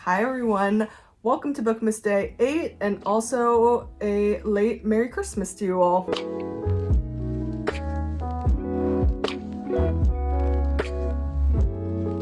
Hi everyone, welcome to Bookmas Day 8 and also a late Merry Christmas to you all.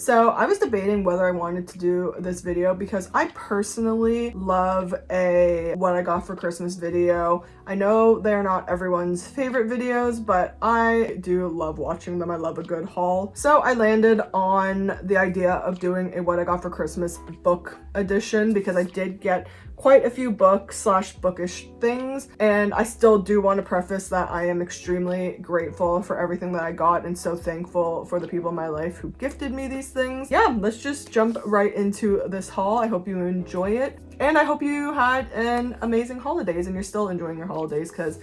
So I was debating whether I wanted to do this video because I personally love a what I got for Christmas video. I know they're not everyone's favorite videos, but I do love watching them. I love a good haul. So I landed on the idea of doing a what I got for Christmas book edition because I did get quite a few bookish things, and I still do want to preface that I am extremely grateful for everything that I got and so thankful for the people in my life who gifted me these things. Yeah, let's just jump right into this haul. I hope you enjoy it, and I hope you had an amazing holidays and you're still enjoying your holidays because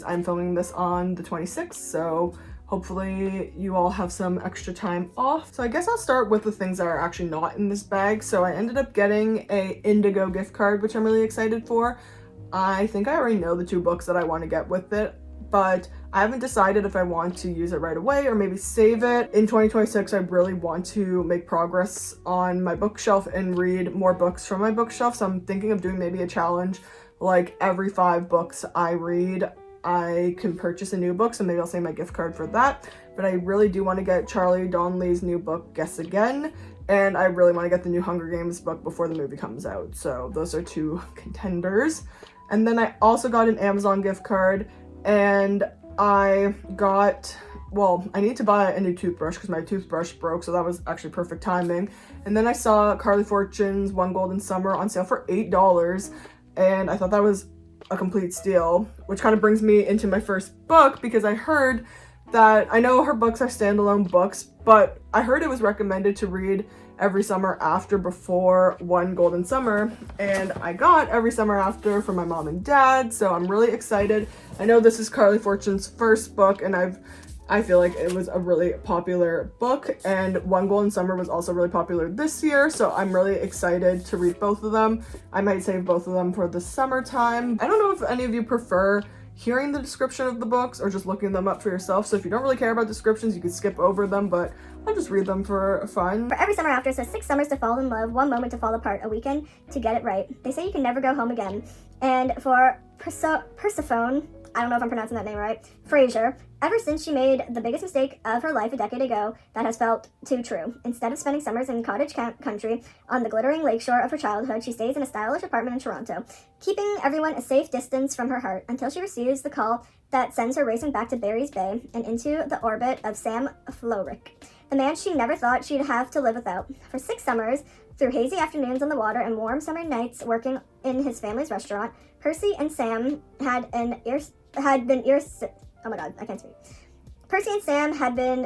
I'm filming this on the 26th, so hopefully you all have some extra time off. So I guess I'll start with the things that are actually not in this bag. So I ended up getting a Indigo gift card, which I'm really excited for. I think I already know the two books that I want to get with it, but I haven't decided if I want to use it right away or maybe save it. In 2026, I really want to make progress on my bookshelf and read more books from my bookshelf. So I'm thinking of doing maybe a challenge, like every 5 books I read, I can purchase a new book, so maybe I'll save my gift card for that. But I really do want to get Charlie Donnelly's new book, Guess Again, and I really want to get the new Hunger Games book before the movie comes out. So those are 2 contenders. And then I also got an Amazon gift card, and I need to buy a new toothbrush because my toothbrush broke, so that was actually perfect timing. And then I saw Carly Fortune's One Golden Summer on sale for $8, and I thought that was a complete steal, which kind of brings me into my first book because I heard that, I know her books are standalone books, but I heard it was recommended to read Every Summer After before One Golden Summer, and I got Every Summer After for my mom and dad, so I'm really excited. I know this is Carly Fortune's first book, and I feel like it was a really popular book, and One Golden Summer was also really popular this year, so I'm really excited to read both of them. I might save both of them for the summertime. I don't know if any of you prefer hearing the description of the books or just looking them up for yourself, so if you don't really care about descriptions, you can skip over them, but I'll just read them for fun. For Every Summer After, it says 6 summers to fall in love, 1 moment to fall apart, a weekend to get it right. They say you can never go home again. And for Persephone, I don't know if I'm pronouncing that name right, Fraser, ever since she made the biggest mistake of her life a decade ago, that has felt too true. Instead of spending summers in cottage country on the glittering lakeshore of her childhood, she stays in a stylish apartment in Toronto, keeping everyone a safe distance from her heart until she receives the call that sends her racing back to Barry's Bay and into the orbit of Sam Florrick, the man she never thought she'd have to live without. For 6 summers, through hazy afternoons on the water and warm summer nights working in his family's restaurant, Percy and Sam had been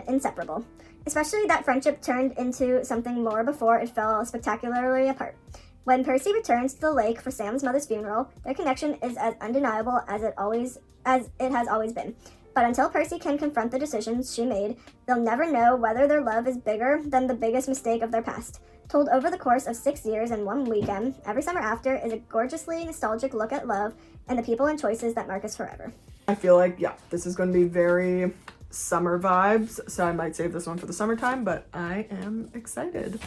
inseparable. Especially that friendship turned into something more before it fell spectacularly apart. When Percy returns to the lake for Sam's mother's funeral, their connection is as undeniable as it has always been. But until Percy can confront the decisions she made, they'll never know whether their love is bigger than the biggest mistake of their past. Told over the course of 6 years and 1 weekend, Every Summer After is a gorgeously nostalgic look at love and the people and choices that mark us forever. I feel like, yeah, this is going to be very summer vibes, so I might save this one for the summertime, but I am excited.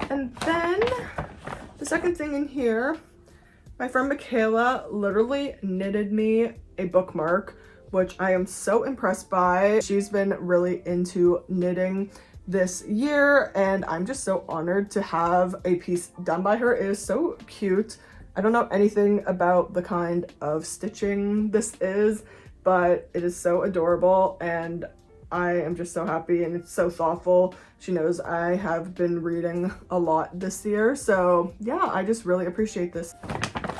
And then the second thing in here, my friend Michaela literally knitted me a bookmark, which I am so impressed by. She's been really into knitting this year, and I'm just so honored to have a piece done by her. It is so cute. I don't know anything about the kind of stitching this is, but it is so adorable, and I am just so happy, and it's so thoughtful. She knows I have been reading a lot this year, so yeah, I just really appreciate this.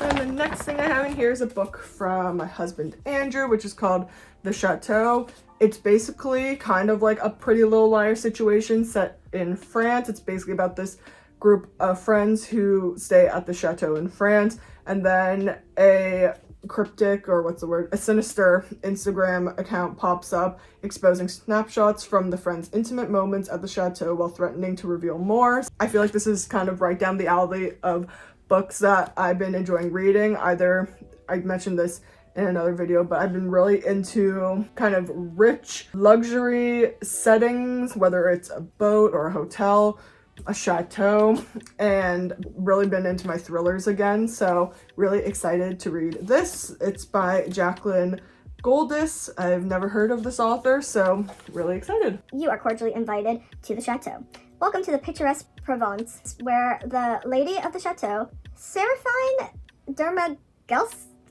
And the next thing I have in here is a book from my husband Andrew, which is called The Chateau. It's basically kind of like a Pretty Little Liars situation set in France. It's basically about this group of friends who stay at the chateau in France, and then a cryptic, or a sinister Instagram account pops up exposing snapshots from the friends' intimate moments at the chateau while threatening to reveal more. I feel like this is kind of right down the alley of books that I've been enjoying reading. Either I mentioned this in another video, but I've been really into kind of rich luxury settings, whether it's a boat or a hotel a chateau and really been into my thrillers again, so really excited to read this. It's by Jacqueline Goldis. I've never heard of this author, so really excited. You are cordially invited to the chateau. Welcome to the picturesque Provence, where the lady of the chateau, Seraphine Dermagelasse,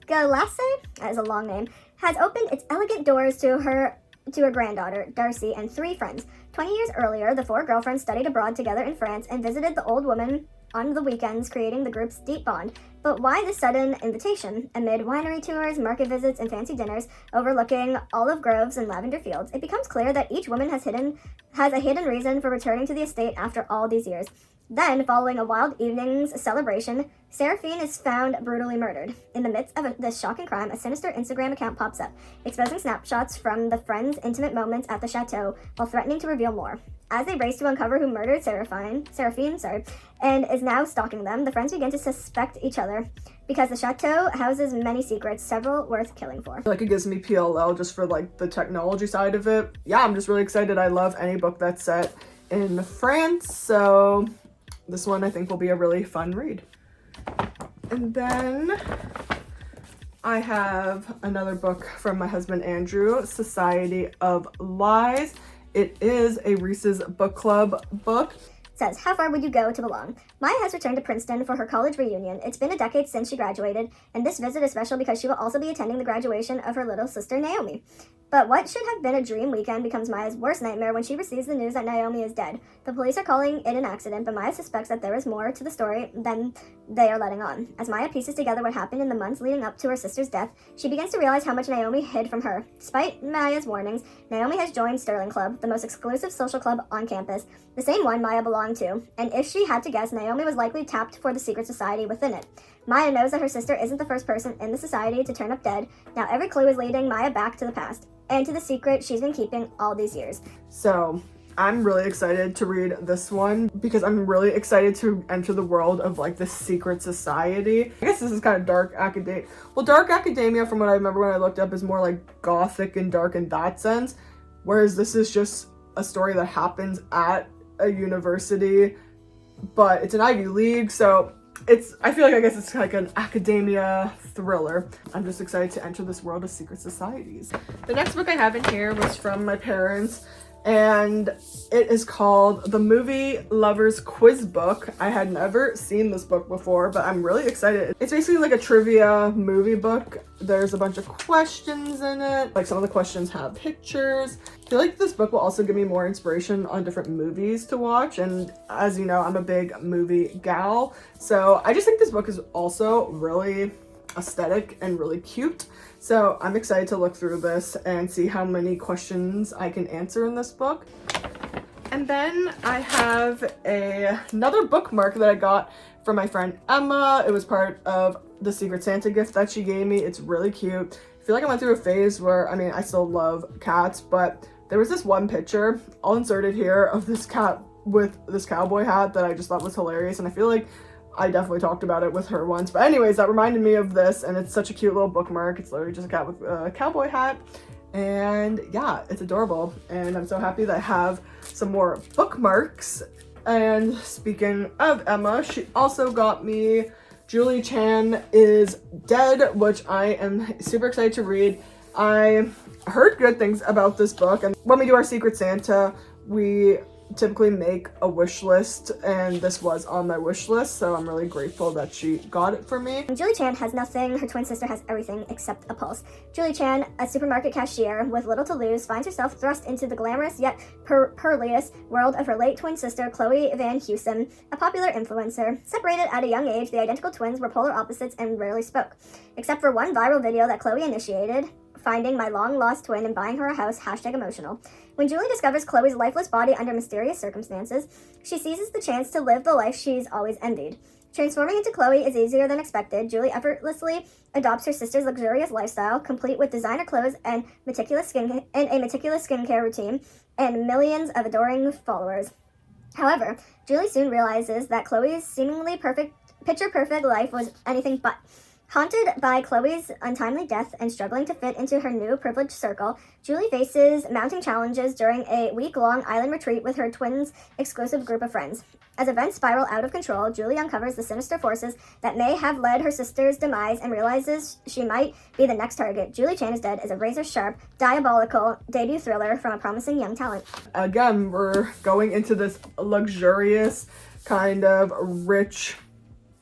that is a long name, has opened its elegant doors to her granddaughter, Darcy, and 3 friends. 20 years earlier, the 4 girlfriends studied abroad together in France and visited the old woman on the weekends, creating the group's deep bond. But why this sudden invitation? Amid winery tours, market visits, and fancy dinners overlooking olive groves and lavender fields, it becomes clear that each woman has a hidden reason for returning to the estate after all these years. Then, following a wild evening's celebration, Seraphine is found brutally murdered. In the midst of this shocking crime, a sinister Instagram account pops up, exposing snapshots from the friends' intimate moments at the chateau while threatening to reveal more. As they race to uncover who murdered Seraphine, and is now stalking them, the friends begin to suspect each other because the chateau houses many secrets, several worth killing for. Like, it gives me PLL just for like the technology side of it. Yeah, I'm just really excited. I love any book that's set in France, so this one I think will be a really fun read. And then I have another book from my husband Andrew, Society of Lies. It is a Reese's Book Club book. Says, how far would you go to belong? Maya has returned to Princeton for her college reunion. It's been a decade since she graduated, and this visit is special because she will also be attending the graduation of her little sister Naomi. But what should have been a dream weekend becomes Maya's worst nightmare when she receives the news that Naomi is dead. The police are calling it an accident, but Maya suspects that there is more to the story than they are letting on. As Maya pieces together what happened in the months leading up to her sister's death, she begins to realize how much Naomi hid from her. Despite Maya's warnings, Naomi has joined Sterling Club, the most exclusive social club on campus, the same one Maya belonged to, and if she had to guess, Naomi was likely tapped for the secret society within it. Maya knows that her sister isn't the first person in the society to turn up dead. Now every clue is leading Maya back to the past, and to the secret she's been keeping all these years. So I'm really excited to read this one because I'm really excited to enter the world of like the secret society. I guess this is kind of dark academia. Well, dark academia, from what I remember when I looked up, is more like gothic and dark in that sense, whereas this is just a story that happens at a university, but it's an Ivy League, so I feel like I guess it's like an academia thriller. I'm just excited to enter this world of secret societies. The next book I have in here was from my parents, and it is called The Movie Lovers Quiz Book. I had never seen this book before, but I'm really excited. It's basically like a trivia movie book. There's a bunch of questions in it. Like, some of the questions have pictures. I feel like this book will also give me more inspiration on different movies to watch, and as you know, I'm a big movie gal, so I just think this book is also really aesthetic and really cute. So I'm excited to look through this and see how many questions I can answer in this book. And then I have another bookmark that I got from my friend Emma. It was part of the Secret Santa gift that she gave me. It's really cute. I feel like I went through a phase where, I mean, I still love cats, but there was this one picture, I'll insert it here, of this cat with this cowboy hat that I just thought was hilarious, and I feel like I definitely talked about it with her once. But anyways, that reminded me of this, and it's such a cute little bookmark. It's literally just a cat with a cowboy hat, and yeah, it's adorable, and I'm so happy that I have some more bookmarks. And speaking of Emma, she also got me Julie Chan is Dead, which I am super excited to read. I heard good things about this book, and when we do our Secret Santa, we typically make a wish list, and this was on my wish list, so I'm really grateful that she got it for me. Julie Chan has nothing, her twin sister has everything except a pulse. Julie Chan, a supermarket cashier with little to lose, finds herself thrust into the glamorous yet perilous world of her late twin sister, Chloe Van Heusen, a popular influencer. Separated at a young age, the identical twins were polar opposites and rarely spoke. Except for one viral video that Chloe initiated, finding my long-lost twin and buying her a house, #emotional. When Julie discovers Chloe's lifeless body under mysterious circumstances, she seizes the chance to live the life she's always envied. Transforming into Chloe is easier than expected. Julie effortlessly adopts her sister's luxurious lifestyle, complete with designer clothes and a meticulous skincare routine, and millions of adoring followers. However, Julie soon realizes that Chloe's seemingly picture-perfect life was anything but. Haunted by Chloe's untimely death and struggling to fit into her new privileged circle, Julie faces mounting challenges during a week-long island retreat with her twins' exclusive group of friends. As events spiral out of control, Julie uncovers the sinister forces that may have led her sister's demise and realizes she might be the next target. Julie Chan is Dead is a razor-sharp, diabolical debut thriller from a promising young talent. Again, we're going into this luxurious, kind of rich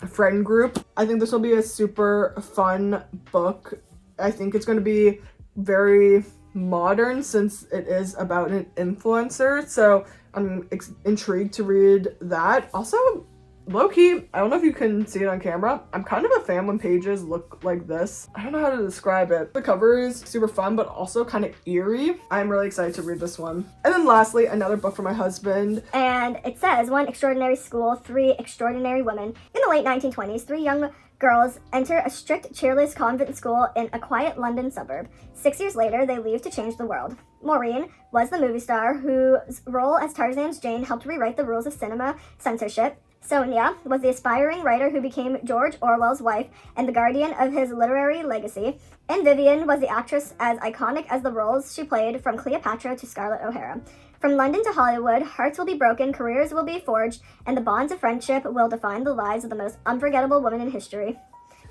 friend group. I think this will be a super fun book. I think it's going to be very modern since it is about an influencer, so I'm intrigued to read that. Also, low-key, I don't know if you can see it on camera, I'm kind of a fan when pages look like this. I don't know how to describe it. The cover is super fun, but also kind of eerie. I'm really excited to read this one. And then lastly, another book for my husband. And it says, one extraordinary school, three extraordinary women. In the late 1920s, three young girls enter a strict, cheerless convent school in a quiet London suburb. 6 years later, they leave to change the world. Maureen was the movie star whose role as Tarzan's Jane helped rewrite the rules of cinema censorship. Sonia was the aspiring writer who became George Orwell's wife and the guardian of his literary legacy. And Vivian was the actress as iconic as the roles she played, from Cleopatra to Scarlett O'Hara. From London to Hollywood, hearts will be broken, careers will be forged, and the bonds of friendship will define the lives of the most unforgettable women in history.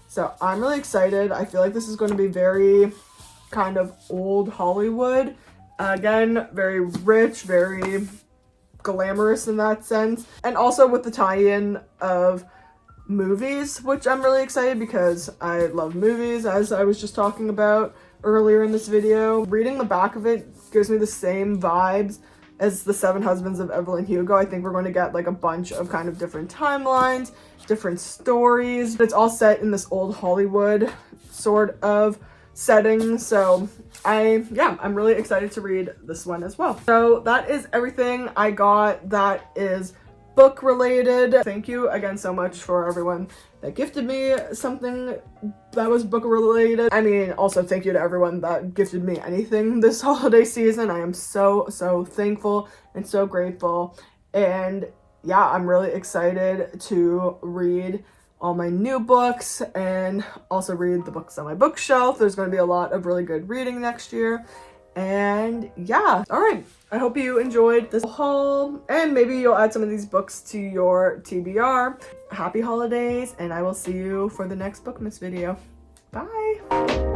So I'm really excited. I feel like this is going to be very kind of old Hollywood. Again, very rich, very glamorous in that sense, and also with the tie-in of movies, which I'm really excited because I love movies, as I was just talking about earlier in this video. Reading the back of it gives me the same vibes as The Seven Husbands of Evelyn Hugo. I think we're going to get like a bunch of kind of different timelines, different stories. It's all set in this old Hollywood sort of setting, so I'm really excited to read this one as well. So that is everything I got that is book related. Thank you again so much for everyone that gifted me something that was book related. I mean, also thank you to everyone that gifted me anything this holiday season. I am so thankful and so grateful, and yeah, I'm really excited to read all my new books and also read the books on my bookshelf. There's going to be a lot of really good reading next year. And yeah, all right. I hope you enjoyed this haul, and maybe you'll add some of these books to your TBR. Happy holidays, and I will see you for the next Bookmas video. Bye.